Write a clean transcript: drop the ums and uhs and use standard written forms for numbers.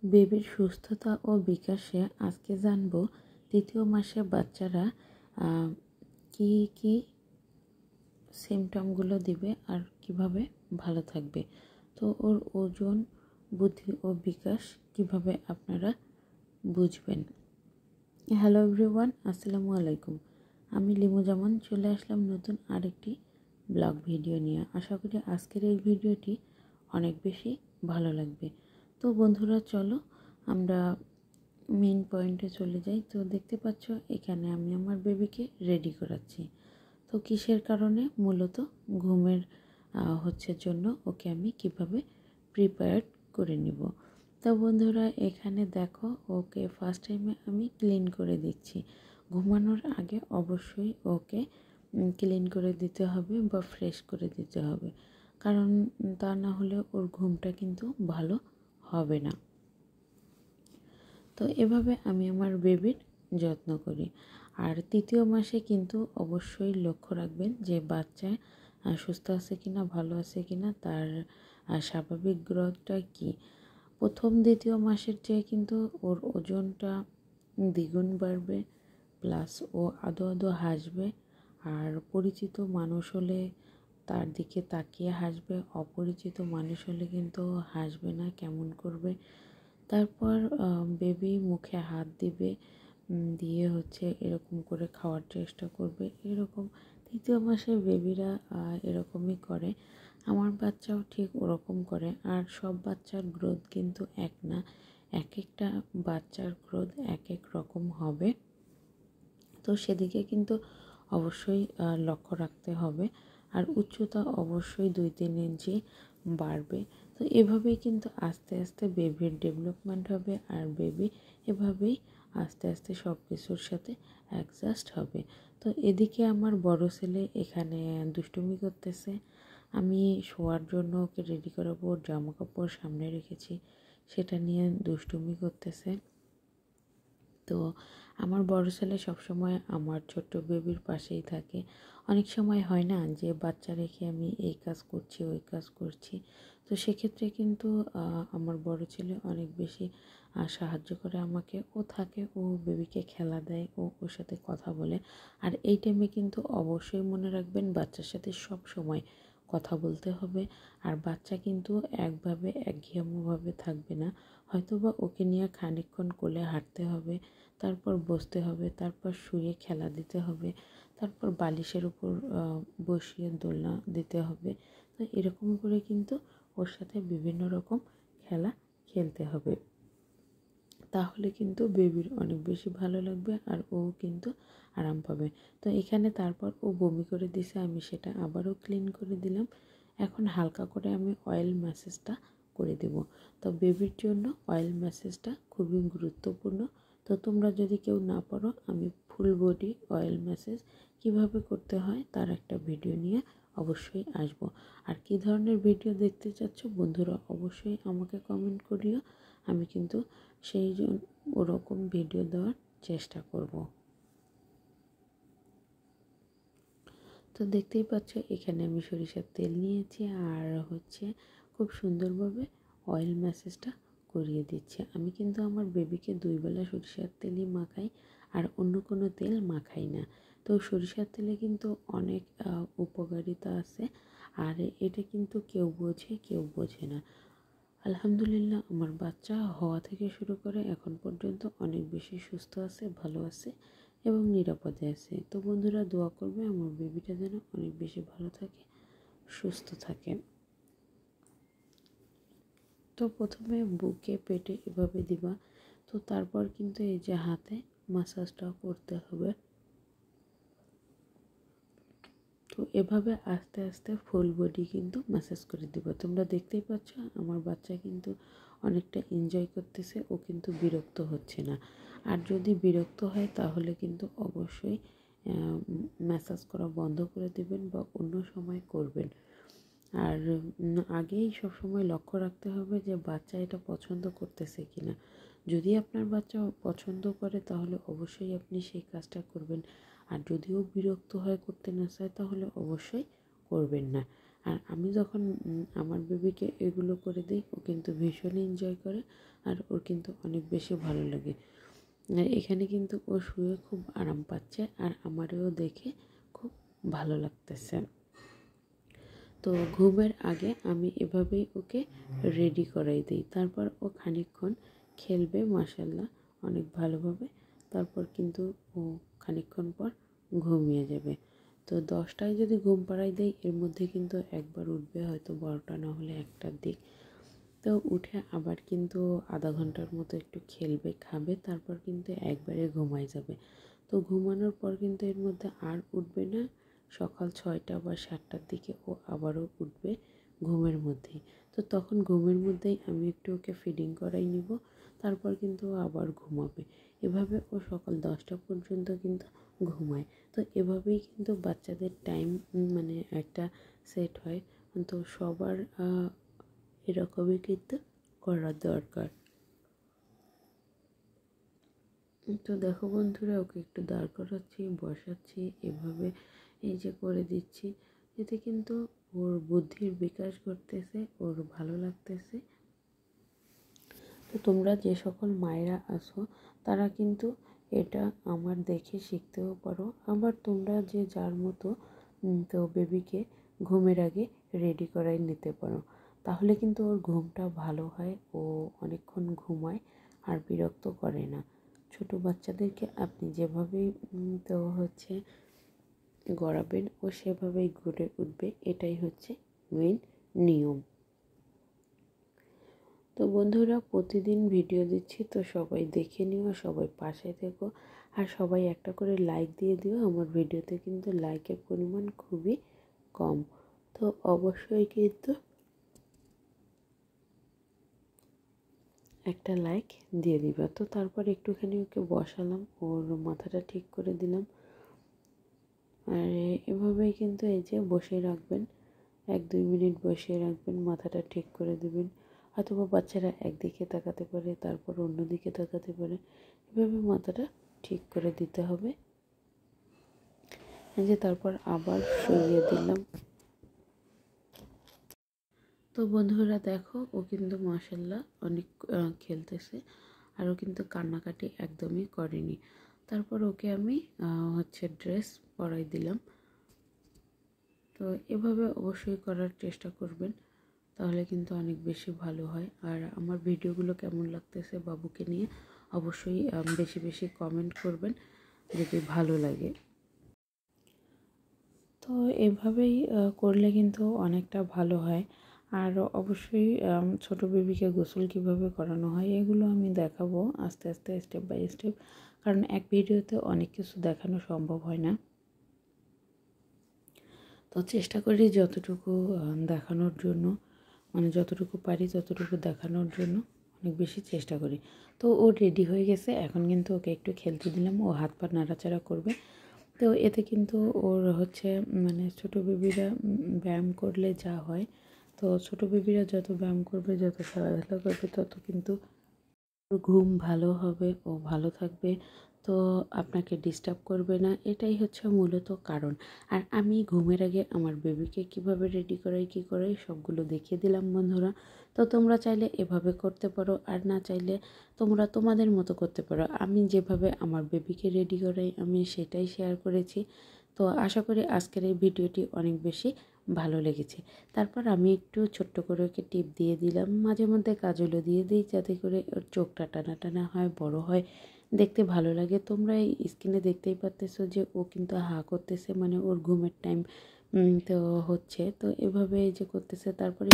বেবির সুস্থতা ও বিকাশে আজকে জানব তৃতীয় মাসে বাচ্চারা কি কি সিমটমগুলো দিবে আর কিভাবে ভালো থাকবে। তো ওর ওজন, বুদ্ধি ও বিকাশ কিভাবে আপনারা বুঝবেন। হ্যালো এভরিওয়ান, আসসালামু আলাইকুম। আমি লিমু জামান চলে আসলাম নতুন আরেকটি ব্লগ ভিডিও নিয়ে। আশা করি আজকের এই ভিডিওটি অনেক বেশি ভালো লাগবে। তো বন্ধুরা, চলো আমরা মেইন পয়েন্টে চলে যাই। তো দেখতে পাচ্ছ এখানে আমি আমার বেবিকে রেডি করাচ্ছি। তো কিসের কারণে? মূলত ঘুমের জন্য ওকে আমি কিভাবে প্রিপেয়ার করে নিব। তো বন্ধুরা, এখানে দেখো ওকে ফার্স্ট টাইমে আমি ক্লিন করে দিচ্ছি। ঘুমানোর আগে অবশ্যই ওকে ক্লিন করে দিতে হবে বা ফ্রেশ করে দিতে হবে, কারণ তা না হলে ওর ঘুমটা কিন্তু ভালো হবে না। তো এভাবে আমি আমার বেবির যত্ন করি। আর তৃতীয় মাসে কিন্তু অবশ্যই লক্ষ্য রাখবেন যে বাচ্চা সুস্থ আছে কিনা, ভালো আছে কিনা, তার স্বাভাবিক গ্রোথটা কি। প্রথম দ্বিতীয় মাসের চেয়ে কিন্তু ওর ওজনটা দ্বিগুণ বাড়বে, প্লাস ও আদো আদো হাসবে। আর পরিচিত মানুষ হলে তার দিকে তাকিয়ে হাসবে, অপরিচিত মানুষ হলে কিন্তু হাসবে না, কেমন করবে। তারপর বেবি মুখে হাত দিবে, দিয়ে এরকম করে খাওয়ার চেষ্টা করবে। এরকম তৃতীয় মাসে বেবিরা এরকমই করে। আমার বাচ্চাও ঠিক ওরকম করে। আর সব বাচ্চার গ্রোথ কিন্তু এক না, এক একটা বাচ্চার গ্রোথ এক এক রকম হবে। তো সেদিকে কিন্তু অবশ্যই লক্ষ্য রাখতে হবে। আর উচ্চতা অবশ্যই 2-3 ইঞ্চি বাড়বে। তো এভাবেই কিন্তু আস্তে আস্তে বেবির ডেভেলপমেন্ট হবে, আর বেবি এভাবেই আস্তে আস্তে সব কিছুর সাথে অ্যাডজাস্ট হবে। তো এদিকে আমার বড় ছেলে এখানে দুষ্টুমি করতেছে। আমি শোয়ার জন্য ওকে রেডি করাবো, জামা কাপড় সামনে রেখেছি, সেটা নিয়ে দুষ্টুমি করতেছে। তো আমার বড় ছেলে সবসময় আমার ছোট্ট বেবির পাশেই থাকে। অনেক সময় হয় না যে বাচ্চা রেখে আমি এই কাজ করছি, ওই কাজ করছি। তো সেক্ষেত্রে কিন্তু আমার বড় ছেলে অনেক বেশি সাহায্য করে আমাকে। ও থাকে, ও বেবিকে খেলা দেয়, ওর সাথে কথা বলে। আর এই টাইমে কিন্তু অবশ্যই মনে রাখবেন, বাচ্চার সাথে সব সময় কথা বলতে হবে। আর বাচ্চা কিন্তু একঘেয়েমভাবে থাকবে না। হয়তোবা ওকে নিয়ে খানিকক্ষণ কোলে হাঁটতে হবে, তারপর বসতে হবে, তারপর শুয়ে খেলা দিতে হবে, তারপর বালিশের উপর বসিয়ে দোলনা দিতে হবে। তো এরকম করে কিন্তু ওর সাথে বিভিন্ন রকম খেলা খেলতে হবে। তাহলে কিন্তু বেবির অনেক বেশি ভালো লাগবে, আর ও কিন্তু আরাম পাবে। তো এখানে তারপর ও বমি করে দিছে, আমি সেটা আবারও ক্লিন করে দিলাম। এখন হালকা করে আমি অয়েল ম্যাসেজটা করে দেব। তো বেবির জন্য অয়েল ম্যাসেজটা খুবই গুরুত্বপূর্ণ। তো তোমরা যদি কেউ না পারো, আমি ফুল বডি অয়েল ম্যাসেজ কিভাবে করতে হয় তার একটা ভিডিও নিয়ে অবশ্যই আসব। আর কি ধরনের ভিডিও দেখতে চাচ্ছ বন্ধুরা, অবশ্যই আমাকে কমেন্ট করিও। আমি কিন্তু সেই জন্য ওরকম ভিডিও দেওয়ার চেষ্টা করব। তো দেখতেই পাচ্ছ এখানে আমি সরিষার তেল নিয়েছি, আর খুব সুন্দরভাবে অয়েল ম্যাসেজটা করিয়ে দিচ্ছে। আমি কিন্তু আমার বেবিকে 2 বেলা সরিষার তেলই মাখাই, আর অন্য কোনো তেল মাখাই না। তো সরিষার তেলে কিন্তু অনেক উপকারিতা আছে, আর এটা কিন্তু কেউ বোঝে কেউ বোঝে না। আলহামদুলিল্লাহ, আমার বাচ্চা হওয়া থেকে শুরু করে এখন পর্যন্ত অনেক বেশি সুস্থ আছে, ভালো আছে এবং নিরাপদে আছে। তো বন্ধুরা, দোয়া করবে আমার বেবিটা যেন অনেক বেশি ভালো থাকে, সুস্থ থাকে। তো প্রথমে বুকে, পেটে এভাবে দিবা। তো তারপর কিন্তু এই যে হাতে মাসাজটাও করতে হবে। তো এভাবে আস্তে আস্তে ফুল বডি কিন্তু ম্যাসাজ করে দিব। তোমরা দেখতেই পাচ্ছ আমার বাচ্চা কিন্তু অনেকটা এনজয় করতেছে, ও কিন্তু বিরক্ত হচ্ছে না। আর যদি বিরক্ত হয় তাহলে কিন্তু অবশ্যই ম্যাসাজ করা বন্ধ করে দেবেন বা অন্য সময় করবেন। আর আগেই সবসময় লক্ষ্য রাখতে হবে যে বাচ্চা এটা পছন্দ করতেছে কিনা। যদি আপনার বাচ্চা পছন্দ করে তাহলে অবশ্যই আপনি সেই কাজটা করবেন। আর যদিও বিরক্ত হয়, করতে না চায়, তাহলে অবশ্যই করবেন না। আর আমি যখন আমার বেবিকে এগুলো করে দিই ও কিন্তু ভীষণই এনজয় করে আর ওর কিন্তু অনেক বেশি ভালো লাগে। আর এখানে কিন্তু ও শুয়ে খুব আরাম পাচ্ছে আর আমারও দেখে খুব ভালো লাগতেছে। তো ঘুমের আগে আমি এভাবেই ওকে রেডি করাই দিই, তারপর ও খানিকক্ষণ খেলবে মাশাআল্লাহ অনেক ভালোভাবে, তারপর কিন্তু ও খানিকক্ষণ পর ঘুমিয়ে যাবে। তো 10টায় যদি ঘুম পাড়াই দেয় এর মধ্যে কিন্তু একবার উঠবে, হয়তো 12টা না হলে 1টার দিক। তো উঠে আবার কিন্তু আধা ঘন্টার মতো একটু খেলবে, খাবে, তারপর কিন্তু একবারে ঘুমায় যাবে। তো ঘুমানোর পর কিন্তু এর মধ্যে আর উঠবে না। সকাল 6টা বা 7টার দিকে ও আবারও উঠবে ঘুমের মধ্যেই। তো তখন ঘুমের মধ্যেই আমি একটু ওকে ফিডিং করাই নিব, তারপর কিন্তু ও আবার ঘুমাবে। এভাবে ও সকাল 10টা পর্যন্ত কিন্তু ঘুমায়। তো এভাবেই কিন্তু বাচ্চাদের টাইম মানে একটা সেট হয়। তো সবার এরকমই কিন্তু করা দরকার। তো দেখো বন্ধুরা, ওকে একটু দাঁড় করাচ্ছি, বসাচ্ছি, এভাবে এই যে করে দিচ্ছি, এতে কিন্তু ওর বুদ্ধির বিকাশ ঘটতেছে, ওর ভালো লাগতেছে। তো তোমরা যে সকল মায়েরা আছো তারা কিন্তু এটা আমার দেখে শিখতেও পারো। আবার তোমরা যে যার মতো তো বেবিকে ঘুমের আগে রেডি করাই নিতে পারো, তাহলে কিন্তু ওর ঘুমটা ভালো হয়, ও অনেকক্ষণ ঘুমায় আর বিরক্ত করে না। ছোট বাচ্চাদেরকে আপনি যেভাবেই তো গড়াবেন ও সেভাবেই গড়ে উঠবে, এটাই হচ্ছে মেইন নিয়ম। তো বন্ধুরা, প্রতিদিন ভিডিও দিচ্ছি, তো সবাই দেখে নিও, সবাই পাশে থেকো আর সবাই একটা করে লাইক দিয়ে দিও। আমার ভিডিওতে কিন্তু লাইকের পরিমাণ খুবই কম, তো অবশ্যই কিন্তু একটা লাইক দিয়ে দিবা। তো তারপর একটুখানি ওকে বসালাম, ওর মাথাটা ঠিক করে দিলাম। আর এভাবেই কিন্তু এই যে বসে রাখবেন, 1-2 মিনিট বসিয়ে রাখবেন, মাথাটা ঠিক করে দেবেন। অথবা বাচ্চারা একদিকে তাকাতে পারে, তারপর অন্যদিকে তাকাতে পারে, এভাবে মাথাটা ঠিক করে দিতে হবে। এই যে তারপর আবার শুইয়ে দিলাম। তো বন্ধুরা দেখো, ও কিন্তু মাশাআল্লাহ অনেক খেলতেছে আর ও কিন্তু কান্নাকাটি একদমই করেনি। তারপর ওকে আমি ড্রেস পরাই দিলাম। তো এভাবে অবশ্যই করার চেষ্টা করবেন, তাহলে কিন্তু অনেক বেশি ভালো হয়। আর আমার ভিডিওগুলো কেমন লাগতেছে বাবুকে নিয়ে অবশ্যই বেশি বেশি কমেন্ট করবেন যদি ভালো লাগে। তো এভাবেই করলে কিন্তু অনেকটা ভালো হয়। আর অবশ্যই ছোট বেবিকে গোসল কিভাবে করানো হয় এগুলো আমি দেখাবো আস্তে আস্তে, স্টেপ বাই স্টেপ, কারণ এক ভিডিওতে অনেক কিছু দেখানো সম্ভব হয় না। তো চেষ্টা করি যতটুকু দেখানোর জন্য, মানে যতটুকু পারি ততটুকু দেখানোর জন্য অনেক বেশি চেষ্টা করি। তো ও রেডি হয়ে গেছে, এখন কিন্তু ওকে একটু খেলতে দিলাম, ও হাত পা নাড়াচাড়া করবে। তো এতে কিন্তু ওর মানে ছোটো বেবিরা ব্যায়াম করলে যা হয়, তো ছোটো বেবিরা যত ব্যায়াম করবে, যত খেলাধুলা করবে, তত কিন্তু ঘুম ভালো হবে, ও ভালো থাকবে, তো আপনাকে ডিস্টার্ব করবে না। এটাই হচ্ছে মূলত কারণ। আর আমি ঘুমের আগে আমার বেবিকে কিভাবে রেডি করাই কী করাই সবগুলো দেখিয়ে দিলাম বন্ধুরা। তো তোমরা চাইলে এভাবে করতে পারো, আর না চাইলে তোমরা তোমাদের মতো করতে পারো। আমি যেভাবে আমার বেবিকে রেডি করাই আমি সেটাই শেয়ার করেছি। তো আশা করি আজকের এই ভিডিওটি অনেক বেশি ভালো লেগেছে। তারপর আমি একটু ছোট্ট করে ওকে টিপ দিয়ে দিলাম, মাঝে মধ্যে কাজলও দিয়ে দিই, যাতে করে ওর চোখটা টানা টানা হয়, বড় হয়, দেখতে ভালো লাগে। তোমরা এই স্ক্রিনে দেখতেই পারতেছো যে ও কিন্তু হা করতেছে, মানে ওর ঘুমের টাইম তো হচ্ছে, তো এভাবে এই যে করতেছে। তারপরে